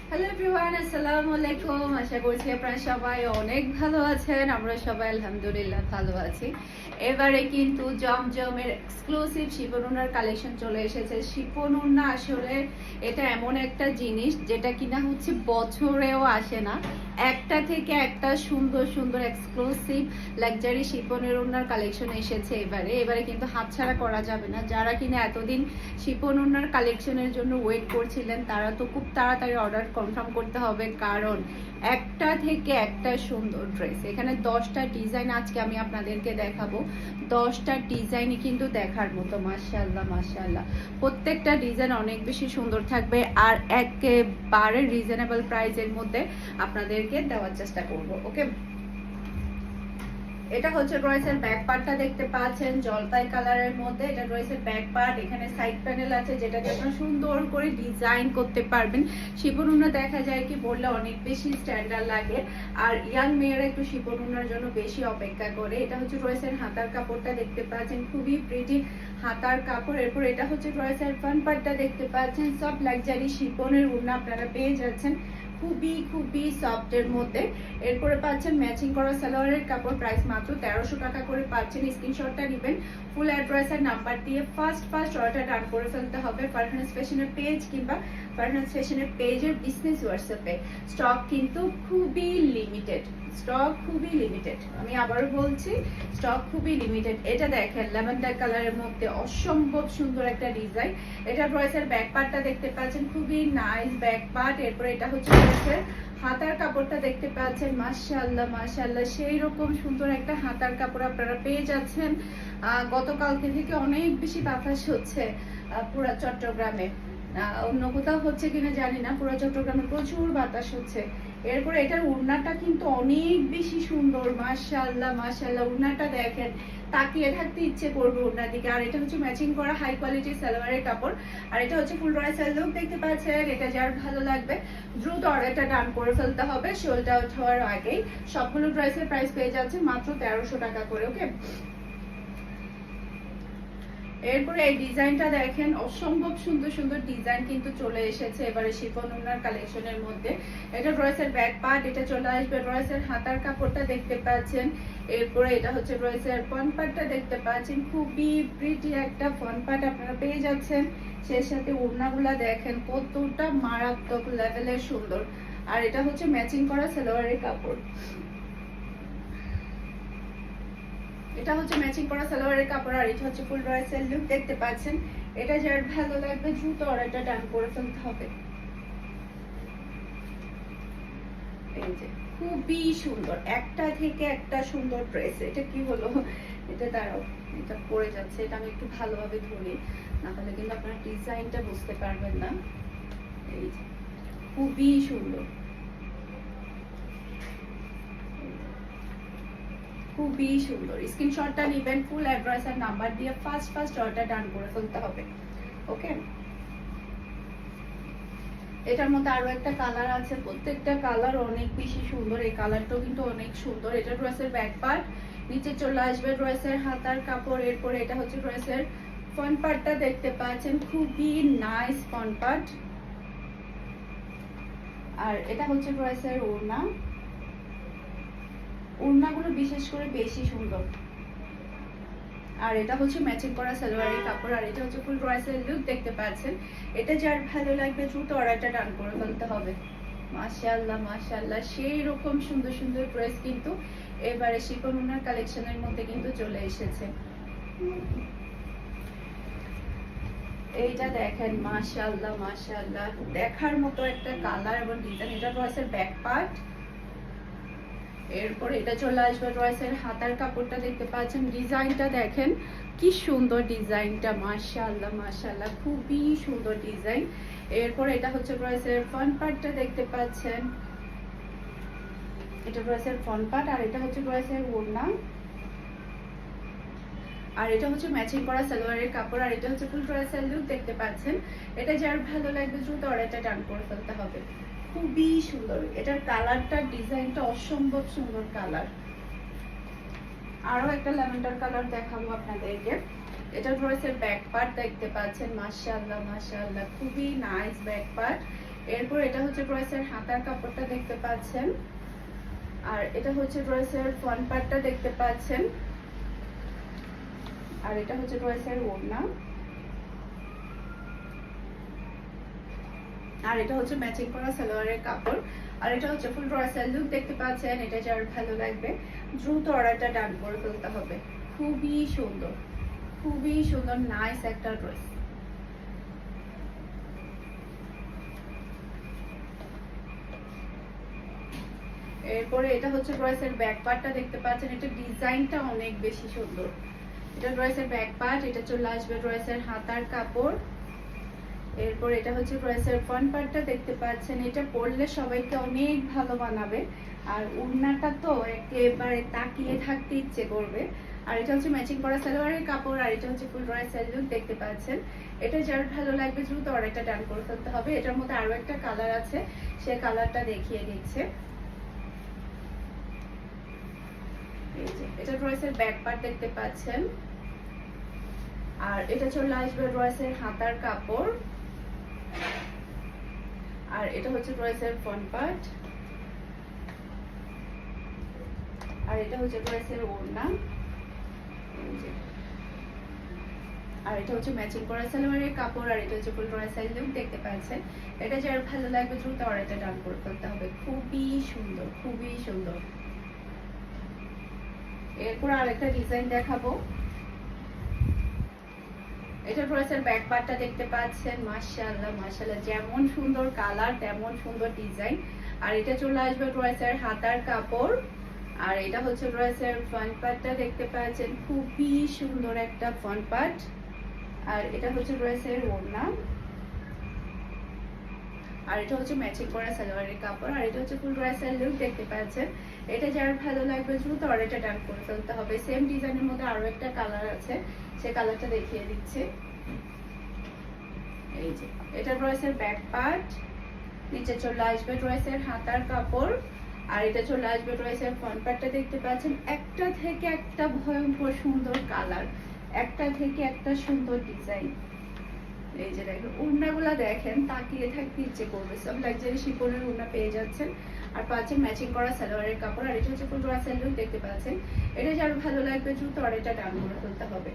Hello everyone, আসসালামু আলাইকুম। আশা করছি আপনারা সবাই অনেক ভালো আছেন। আমরা সবাই আলহামদুলিল্লাহ ভালো আছি। এবারে কিন্তু জমজমের এক্সক্লুসিভ শিফন ওড়নার কালেকশন চলে এসেছে। শিফন ওড়না আসলে এটা এমন একটা জিনিস যেটা কিনা হচ্ছে বছরেও আসে না। একটা থেকে একটা সুন্দর সুন্দর এক্সক্লুসিভ লাক্সারি শিফনের ওড়নার কালেকশন এসেছে এবারে কিন্তু হাতছাড়া করা যাবে না। যারা কিনা এতদিন শিফন ওড়নার কালেকশনের জন্য ওয়েট করছিলেন তারা তো খুব তাড়াতাড়ি অর্ডার কনফার্ম করতে হবে, কারণ একটা থেকে একটা সুন্দর ড্রেস। এখানে 10টা ডিজাইন আজকে আমি আপনাদেরকে দেখাবো। 10টা ডিজাইনই কিন্তু দেখার মতো, মাশাআল্লাহ মাশাআল্লাহ। প্রত্যেকটা ডিজাইন অনেক বেশি সুন্দর থাকবে আর একেবারে রিজনেবল প্রাইসের মধ্যে আপনাদেরকে দেওয়ার চেষ্টা করব। ওকে, এটা হচ্ছে ড্রেসের ব্যাক পার্টটা দেখতে পাচ্ছেন জলপাই কালারের মধ্যে। এটা ড্রেসের ব্যাক পার্ট, এখানে সাইড প্যানেল আছে যেটাকে আপনারা সুন্দর করে ডিজাইন করতে পারবেন। শিফন ওড়না দেখা যায় কি বললে অনেক বেশি স্ট্যান্ডার্ড লাগে, আর ইয়াং মেয়েরা একটু শিফন ওড়নার জন্য বেশি অপেক্ষা করে। এটা হচ্ছে ড্রেসের হাতার কাপড়টা দেখতে পাচ্ছেন, খুবই প্রিটি হাতার কাপড়। এরপর এটা হচ্ছে ড্রেসের ফ্রন্ট পার্টটা দেখতে পাচ্ছেন, সব লাক্সারি শিফনের ওড়না আপনারা পেয়ে যাচ্ছেন খুবই খুবই সফটের মধ্যে। এরপরে পাচ্ছেন ম্যাচিং করা সালোয়ারের কাপড়, প্রাইস মাত্র 1300 টাকা করে পাচ্ছেন। স্ক্রিনশটটা নেবেন, ফুল অ্যাড্রেস আর নাম্বার দিয়ে ফার্স্ট অর্ডার ডান করে ফেলতে হবে ফারহানাস ফ্যাশনের পেজ কিংবা ফারহানাস ফ্যাশনের পেজের বিজনেস হোয়াটসঅ্যাপে। স্টক কিন্তু খুবই লিমিটেড, স্টক খুবই লিমিটেড। আমি আবারও বলছি, স্টক খুবই লিমিটেড। এটা দেখেন ল্যাভেন্ডার কালারের মধ্যে অসম্ভব সুন্দর একটা ডিজাইন। এটা ড্রেসের ব্যাক পার্টটা দেখতে পাচ্ছেন, খুবই নাইস ব্যাক পার্ট। এরপরে এটা হচ্ছে ড্রেসের হাতার কাপড়টা দেখতে পাচ্ছেন, মাশাআল্লাহ মাশাআল্লাহ সেই রকম সুন্দর একটা হাতার কাপড় আপনারা পেয়ে যাচ্ছেন। গতকালকে থেকে অনেক বেশি বাতাস হচ্ছে পুরো চট্টগ্রামে, অন্য কোথাও হচ্ছে কিনা জানি না, পুরো চট্টগ্রামে প্রচুর বাতাস হচ্ছে। এরপরে এটার ওড়নাটা কিন্তু অনেক বেশি সুন্দর, মাশাআল্লাহ মাশাআল্লাহ। ওড়নাটা দেখেন, তাকিয়ে থাকতে ইচ্ছে করবে ওড়নার দিকে। আর এটা হচ্ছে ম্যাচিং করা হাই কোয়ালিটির সালোয়ারের কাপড়, আর এটা হচ্ছে ফুল ড্রেসের লুক দেখতে পাচ্ছেন। এটা যার ভালো লাগবে দ্রুত অর্ডারটা ডান করে ফেলতে হবে সোল্ড আউট হওয়ার আগেই। সবগুলো ড্রেসের প্রাইস পেয়ে যাচ্ছে মাত্র 1300 টাকা করে। ওকে, এরপরে এই ডিজাইনটা দেখেন, অসম্ভব সুন্দর সুন্দর ডিজাইন কিন্তু চলে এসেছে এবারে শিফন ওড়নার কালেকশনের মধ্যে। এটা ড্রেসের ব্যাক পার্ট, এটা চলে আসবে ড্রেসের হাতার কাপড়টা দেখতে পাচ্ছেন। এরপরে এটা হচ্ছে ড্রেসের ফ্রন্ট পার্টটা দেখতে পাচ্ছেন, খুবই প্রিটি একটা ফ্রন্ট পার্ট আপনারা পেয়ে যাচ্ছেন। সেই সাথে ওড়নাগুলা দেখেন কতটা মারাত্মক লেভেলের সুন্দর। আর এটা হচ্ছে ম্যাচিং করা সালোয়ারের কাপড়, এটা হচ্ছে ম্যাচিং করা সালোয়ারের কাপড়। আর এটা হচ্ছে ফুল ড্রেসের লুক দেখতে পাচ্ছেন। এটা যার ভালো লাগবে দ্রুত অর্ডারটা ডান করে ফেলতে হবে। এই যে খুবই সুন্দর, একটা থেকে একটা সুন্দর ড্রেস। এটা কি হলো, এটা দাঁড়াও, এটা পড়ে যাচ্ছে, এটা আমি একটু ভালোভাবে ধরি, না হলে কিন্তু আপনারা ডিজাইনটা বুঝতে পারবেন না। এই যে খুবই সুন্দর, খুবই সুন্দর। স্ক্রিনশটটা নেবেন, ফুল অ্যাড্রেস আর নাম্বার দিয়ে ফার্স্ট অর্ডার ডান করে ফেলতে হবে। ওকে, এটার মধ্যে আরো একটা কালার আছে, প্রত্যেকটা কালার অনেক বেশি সুন্দর। এই কালারটাও কিন্তু অনেক সুন্দর। এটা ড্রেসের ব্যাক পার্ট, নিচে চলে আসবে ড্রেসের হাতার কাপড়। এরপরে এটা হচ্ছে ড্রেসের ফ্রন্ট পার্টটা দেখতে পাচ্ছেন, খুবই নাইস ফ্রন্ট পার্ট। আর এটা হচ্ছে ড্রেসের ওড়না, ওড়নাগুলো বিশেষ করে বেশি সুন্দর। আর এটা হচ্ছে ম্যাচিং করা সালোয়ারের কাপড়। আর এটা হচ্ছে ফুল ড্রেসের লুক দেখতে পাচ্ছেন। এটা যার ভালো লাগবে দ্রুত অর্ডারটা ডান করে ফেলতে হবে। মাশাআল্লাহ মাশাআল্লাহ সেই রকম সুন্দর সুন্দর ড্রেস কিন্তু এবারে শিফন ওড়নার কালেকশনের মধ্যে কিন্তু চলে এসেছে। এইটা দেখেন, মাশাআল্লাহ মাশাআল্লাহ দেখার মতো একটা কালার এবং ডিজাইন। এটা ড্রেসের ব্যাক পার্ট। এরপর এটা চলে আসবে ড্রেসের হাতার কাপড়টা দেখতে পাচ্ছেন, ডিজাইনটা দেখেন কি সুন্দর ডিজাইনটা, মাশাআল্লাহ মাশাআল্লাহ খুবই সুন্দর ডিজাইন। এরপর এটা হচ্ছে ড্রেসের ফ্রন্ট পার্টটা দেখতে পাচ্ছেন, এটা ড্রেসের ফ্রন্ট পার্ট। আর এটা হচ্ছে ড্রেসের ওড়না, আর এটা হচ্ছে ম্যাচিং করা সালোয়ারের কাপড়। আর এটা হচ্ছে ফুল ড্রেসের লুক দেখতে পাচ্ছেন। এটা যার ভালো লাগবে দ্রুত অর্ডারটা ডান করে ফেলতে হবে। খুবই সুন্দর, এটার কালারটা ডিজাইনটা অসম্ভব সুন্দর কালার। আরো একটা ল্যাভেন্ডার কালার দেখাবো আপনাদেরকে। এটা ড্রেসের ব্যাক পার্ট দেখতে পাচ্ছেন, মাশাআল্লাহ মাশাআল্লাহ খুবই নাইস ব্যাক পার্ট। এরপর এটা হচ্ছে ড্রেসের হাতার কাপড়টা দেখতে পাচ্ছেন, আর এটা হচ্ছে ড্রেসের ফ্রন্ট পার্টটা দেখতে পাচ্ছেন, আর এটা হচ্ছে ড্রেসের ওড়না, আর এটা হচ্ছে ম্যাচিং করা সালোয়ারের কাপড়, আর এটা হচ্ছে ফুল ড্রেসের লুক দেখতে পাচ্ছেন। এটা যার ভালো লাগবে দ্রুত অর্ডারটা ডান করে ফেলতে হবে। খুবই সুন্দর, খুবই সুন্দর, নাইস একটা ড্রেস। এরপরে এটা হচ্ছে ড্রেসের ব্যাক পার্টটা দেখতে পাচ্ছেন, এটা ডিজাইনটা অনেক বেশি সুন্দর। এটা ড্রেসের ব্যাক পার্ট, এটা চলে আসবে ড্রেসের হাতার কাপড়। এরপর এটা হচ্ছে ড্রেসের ফ্রন্ট পার্টটা দেখতে পাচ্ছেন, এটা পরলে সবাইকে অনেক ভালো মানাবে, আর ওড়নাটা তো একেবারে তাকিয়ে থাকতে ইচ্ছে করবে। আর এটা হচ্ছে ম্যাচিং করা সালোয়ারের কাপড়, আর এটা হচ্ছে ফুল ড্রেসের লুক দেখতে পাচ্ছেন। এটা যার ভালো লাগবে দ্রুত অর্ডারটা ডান করে ফেলতে হবে। এটার মধ্যে আরো একটা কালার আছে, সে কালারটা দেখিয়ে দিচ্ছে। এই যে এটা ড্রেসের ব্যাক পার্ট দেখতে পাচ্ছেন, আর এটা চলে আসবে ড্রেসের হাতার কাপড়, আর এটা হচ্ছে ড্রেসের ফ্রন্ট পার্ট, আর এটা হচ্ছে ড্রেসের ওড়না, আর এটা হচ্ছে ম্যাচিং করা সালোয়ারের কাপড়, আর এটা হচ্ছে ফুল ড্রেসের লুক দেখতে পাচ্ছেন। এটা যার ভালো লাগবে দ্রুত অর্ডারটা ডান করে ফেলতে হবে। খুবই সুন্দর, খুবই সুন্দর। এরপর আরেকটা ডিজাইন দেখাবো। এটা ড্রেসের ব্যাক পার্টটা দেখতে পাচ্ছেন, মাশাআল্লাহ মাশাআল্লাহ, যেমন সুন্দর কালার তেমন সুন্দর ডিজাইন। আর এটা চলে আসবে ড্রেসের হাতার কাপড়, আর এটা হচ্ছে ড্রেসের ফ্রন্ট পার্টটা দেখতে পাচ্ছেন, খুবই সুন্দর একটা ফ্রন্ট পার্ট, আর এটা হচ্ছে ড্রেসের ওড়না, আর এটা হচ্ছে ম্যাচিং করা সালোয়ারের কাপড়, আর এটা হচ্ছে ফুল ড্রেসের লুক দেখতে পাচ্ছেন। এটা যার ভালো লাগবে দ্রুত অর্ডারটা ডান করে ফেলতে হবে। সেম ডিজাইনের মধ্যে আরো একটা কালার আছে, সে কালারটা দেখিয়ে দিচ্ছি। এই যে এটা ড্রেসের ব্যাক পার্ট, নিচে চলে আসবে ড্রেসের হাতার কাপড়, আর এটা চলে আসবে ড্রেসের ফ্রন্ট পার্টটা দেখতে পাচ্ছেন। একটা থেকে একটা ভয়ঙ্কর সুন্দর কালার, একটা থেকে একটা সুন্দর ডিজাইন। এই যে দেখেন ওড়নাগুলো দেখেন, তাকিয়ে থাকতে ইচ্ছে করবে। সব লাক্সারি শিফনের ওড়না পেয়ে যাচ্ছেন, আর পাচ্ছেন ম্যাচিং করা সালোয়ারের কাপড়, আর এটা হচ্ছে ফুল ড্রেসের লুক দেখতে পাচ্ছেন। এটা যার ভালো লাগবে দ্রুত অর্ডারটা ডান করে ফেলতে হবে।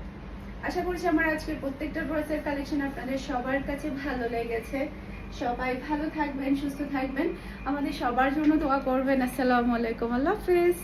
আশা করছি আমার আজকের প্রত্যেকটা ড্রেসের কালেকশন আপনাদের সবার কাছে ভালো লেগেছে। সবাই ভালো থাকবেন, সুস্থ থাকবেন, আমাদের সবার জন্য দোয়া করবেন। আসসালামু আলাইকুম, আল্লাহ হাফেজ।